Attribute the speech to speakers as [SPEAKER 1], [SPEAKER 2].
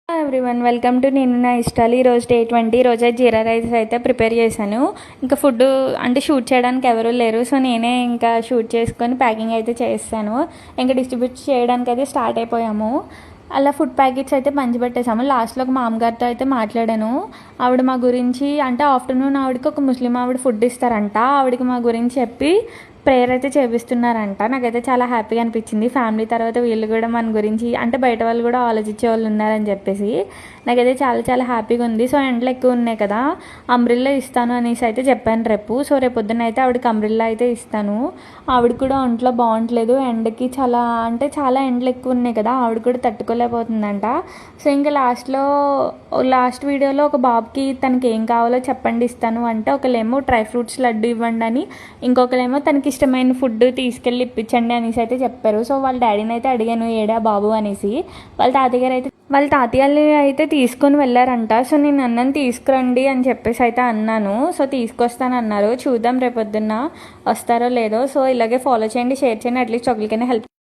[SPEAKER 1] Everyone welcome to నేను నా ఇష్టాలు. ఈరోజు డే 20. ఈరోజు జీరా రైస్ అయితే ప్రిపేర్ చేశాను. ఇంకా ఫుడ్ అంటే షూట్ చేయడానికి ఎవరూ లేరు, సో నేనే ఇంకా షూట్ చేసుకొని ప్యాకింగ్ అయితే చేస్తాను. ఇంకా డిస్ట్రిబ్యూట్ చేయడానికి అయితే స్టార్ట్ అయిపోయాము. అలా ఫుడ్ ప్యాకెట్స్ అయితే పంచిపెట్టేసాము. లాస్ట్లో ఒక మామగారితో అయితే మాట్లాడాను. ఆవిడ మా గురించి అంటే ఆఫ్టర్నూన్ ఆవిడకి ఒక ముస్లిం ఆవిడ ఫుడ్ ఇస్తారంట. ఆవిడకి మా గురించి చెప్పి ప్రేయర్ అయితే చేపిస్తున్నారంట. నాకైతే చాలా హ్యాపీగా అనిపించింది. ఫ్యామిలీ తర్వాత వీళ్ళు కూడా మన గురించి అంటే బయట వాళ్ళు కూడా ఆలోచించే వాళ్ళు ఉన్నారని చెప్పేసి నాకైతే చాలా చాలా హ్యాపీగా ఉంది. సో ఎండలు ఎక్కువ ఉన్నాయి కదా, అంబ్రిల్లా ఇస్తాను అనేసి అయితే చెప్పాను రేపు. సో రేపు పొద్దున్న అయితే ఆవిడకి అంబ్రిల్లా అయితే ఇస్తాను. ఆవిడ కూడా ఒంట్లో బాగుంటలేదు, ఎండకి చాలా ఎండలు ఎక్కువ ఉన్నాయి కదా, ఆవిడ కూడా తట్టుకోలేకపోతుందంట. సో ఇంకా లాస్ట్ వీడియోలో ఒక బాబుకి తనకి ఏం కావాలో చెప్పండి ఇస్తాను అంటే, ఒకళ్ళేమో డ్రై ఫ్రూట్స్ లడ్డు ఇవ్వండి అని, ఇంకొకరేమో తనకి ఇష్టమైన ఫుడ్ తీసుకెళ్ళి ఇప్పించండి అనేసి అయితే చెప్పారు. సో వాళ్ళ డాడీని అయితే అడిగాను ఏడా బాబు అనేసి. వాళ్ళ తాతయ్యలు అయితే తీసుకొని వెళ్ళారంట. సో నేను అన్నాను తీసుకురండి అని చెప్పేసి అయితే అన్నాను. సో తీసుకొస్తానన్నారు. చూద్దాం రేపొద్దున్న వస్తారో లేదో. సో ఇలాగే ఫాలో చేయండి, షేర్ చేయండి, అట్లీస్ట్ ఒకరికైనా హెల్ప్